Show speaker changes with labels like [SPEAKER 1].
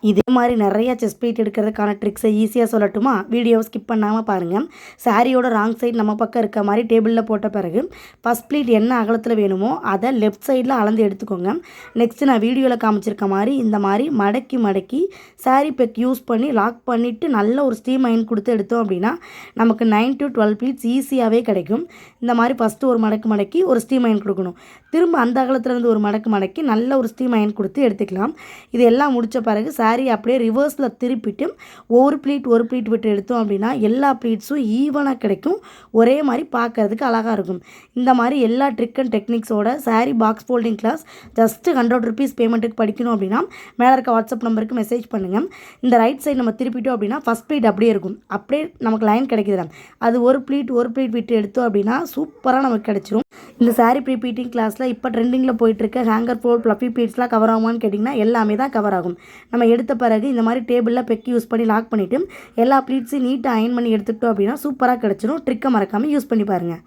[SPEAKER 1] இதே மாதிரி நிறைய செஸ்ட் ப்ளீட் எடுக்கிறதுக்கான ட்ரிக்ஸை ஈஸியாக சொல்லட்டுமா? வீடியோவை ஸ்கிப் பண்ணாமல் பாருங்கள். சாரியோட ராங் சைடு நம்ம பக்கம் இருக்க மாதிரி டேபிளில் போட்ட பிறகு ஃபஸ்ட் ப்ளீட் என்ன அகலத்தில் வேணுமோ அதை லெஃப்ட் சைடில் அளந்து எடுத்துக்கோங்க. நெக்ஸ்ட்டு நான் வீடியோவில் காமிச்சிருக்க மாதிரி இந்த மாதிரி மடக்கி சாரி பெக் யூஸ் பண்ணி லாக் பண்ணிவிட்டு நல்ல ஒரு ஸ்டீம் அயன் கொடுத்து எடுத்தோம் அப்படின்னா நமக்கு 9 to 12 ப்ளீட்ஸ் ஈஸியாகவே கிடைக்கும். இந்த மாதிரி ஃபஸ்ட்டு ஒரு மடக்கி ஒரு ஸ்டீம் அயன் கொடுக்கணும். திரும்ப அந்த அகலத்துலேருந்து ஒரு மடக்கி நல்ல ஒரு ஸ்டீம் அயன் கொடுத்து எடுத்துக்கலாம். இது எல்லாம் முடித்த பிறகு சாரி அப்படியே ரிவர்ஸில் திருப்பிட்டு ஒரு ப்ளீட் விட்டு எடுத்தோம் அப்படின்னா எல்லா ப்ளீட்ஸும் ஈவனாக கிடைக்கும். ஒரே மாதிரி பார்க்கறதுக்கு அழகாக இருக்கும். இந்த மாதிரி எல்லா ட்ரிக் அண்ட் டெக்னிக்ஸோட sari box folding class just 100 rupees பேமெண்ட்டுக்கு படிக்கணும் அப்படின்னா மேலே இருக்க வாட்ஸ்அப் நம்பருக்கு மெசேஜ் பண்ணுங்கள். இந்த ரைட் சைடு நம்ம திருப்பிட்டோம் அப்படின்னா ஃபஸ்ட் ப்ளீட் அப்படியே இருக்கும். அப்படியே நமக்கு லைன் கிடைக்குது. அது ஒரு ப்ளீட் விட்டு எடுத்தோம் அப்படின்னா சூப்பராக நமக்கு கிடைச்சிரும். இந்த சாரி ப்ரீபீட்டிங் கிளாஸில் இப்போ ட்ரெண்டிங்கில் போயிட்டுருக்க ஹேங்கர் ஃபோல்ட் ஃப்ளஃபி ப்ளீட்ஸ்லாம் கவர் ஆகுமான்னு கேட்டிங்கன்னா எல்லாமே தான் கவர் ஆகும். நம்ம எடுத்த பிறகு இந்த மாதிரி டேபிளில் பெக் யூஸ் பண்ணி லாக் பண்ணிவிட்டு எல்லா ப்ளீட்ஸையும் நீட்டாக அயன் பண்ணி எடுத்துக்கிட்டோம் அப்படின்னா சூப்பராக கிடச்சிரும். ட்ரிக்கை மறக்காமல் யூஸ் பண்ணி பாருங்கள்.